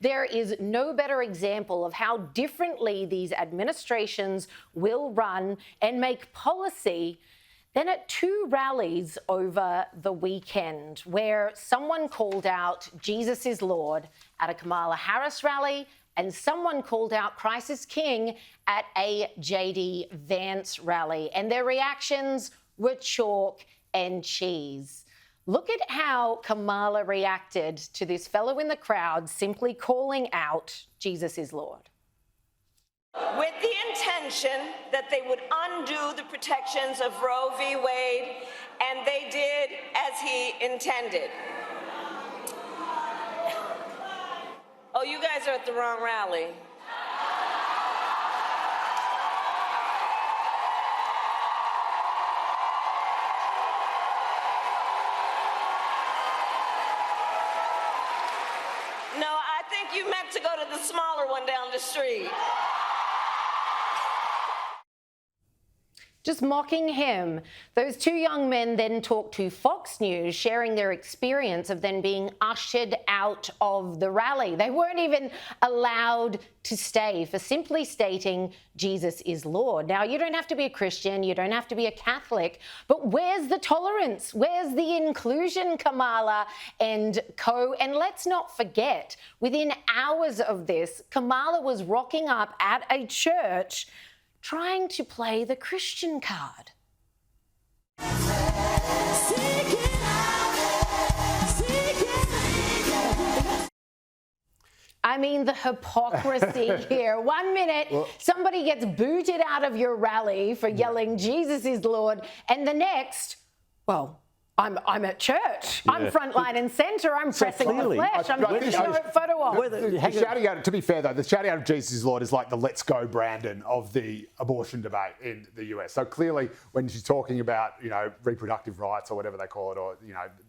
There is no better example of how differently these administrations will run and make policy than at two rallies over the weekend, where someone called out Jesus is Lord at a Kamala Harris rally and someone called out Christ is King at a JD Vance rally. And their reactions were chalk and cheese. Look at how Kamala reacted to this fellow in the crowd simply calling out Jesus is Lord. With the intention that they would undo the protections of Roe v. Wade, and they did as he intended. Oh, you guys are at the wrong rally. No, I think you meant to go to the smaller one down the street. Just mocking him. Those two young men then talked to Fox News, sharing their experience of then being ushered out of the rally. They weren't even allowed to stay for simply stating Jesus is Lord. Now, you don't have to be a Christian, you don't have to be a Catholic, but where's the tolerance? Where's the inclusion, Kamala and co? And let's not forget, within hours of this, Kamala was rocking up at a church trying to play the Christian card. I mean, the hypocrisy here. 1 minute, somebody gets booted out of your rally for yelling, Jesus is Lord, and the next, well, I'm at church. Yeah. I'm front line and centre. I'm pressing the flesh. I'm here to show a photo op. To be fair, though, the shouting out of Jesus is Lord is like the let's go Brandon of the abortion debate in the US. So clearly, when she's talking about, reproductive rights or whatever they call it, or,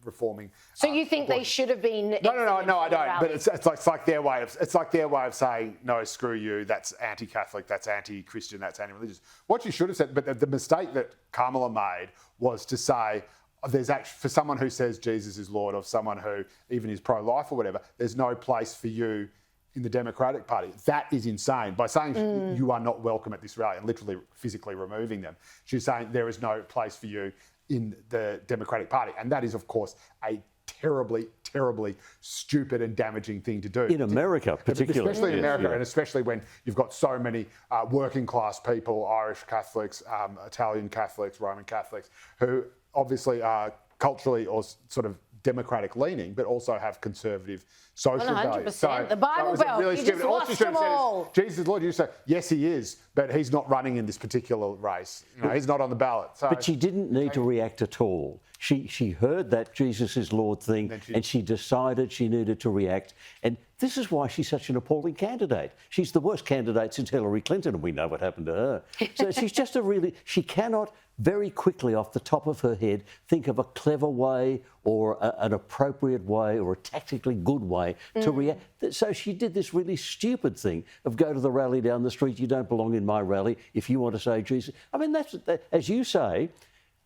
reforming. So you think abortion. They should have been? No, I don't. But it's like their way of saying, no, screw you. That's anti-Catholic. That's anti-Christian. That's anti-religious. What you should have said, but the mistake that Kamala made was to say, there's actually, for someone who says Jesus is Lord, or someone who even is pro-life or whatever, there's no place for you in the Democratic Party. That is insane. By saying you are not welcome at this rally and literally physically removing them, she's saying there is no place for you in the Democratic Party. And that is, of course, a terribly, terribly stupid and damaging thing to do. In America, particularly. Especially in America, and especially when you've got so many working class people, Irish Catholics, Italian Catholics, Roman Catholics, who obviously are culturally or sort of democratic leaning, but also have conservative social 100%. values. So, the Bible Belt, really you just lost them all. Jesus is Lord. You say, yes, he is, but he's not running in this particular race. He's not on the ballot. So, but she didn't need to react at all. She heard that Jesus is Lord thing, and she decided she needed to react. And this is why she's such an appalling candidate. She's the worst candidate since Hillary Clinton, and we know what happened to her. So she's just she cannot very quickly off the top of her head think of a clever way or an appropriate way or a tactically good way to react. So she did this really stupid thing of go to the rally down the street. You don't belong in my rally if you want to say Jesus. I mean, that's as you say,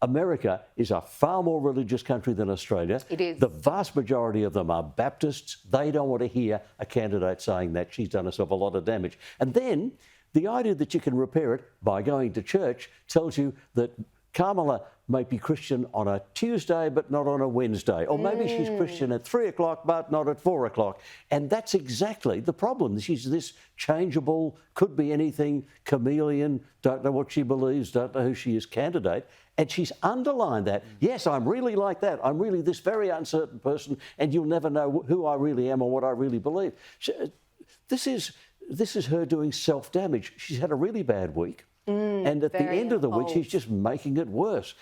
America is a far more religious country than Australia. It is. The vast majority of them are Baptists. They don't want to hear a candidate saying that. She's done herself a lot of damage. And then the idea that you can repair it by going to church tells you that Kamala might be Christian on a Tuesday but not on a Wednesday. Or maybe she's Christian at 3 o'clock but not at 4 o'clock. And that's exactly the problem. She's this changeable, could be anything, chameleon, don't know what she believes, don't know who she is candidate. And she's underlined that. Yes, I'm really like that. I'm really this very uncertain person, and you'll never know who I really am or what I really believe. This is her doing self-damage. She's had a really bad week. And at the end of the week, she's just making it worse.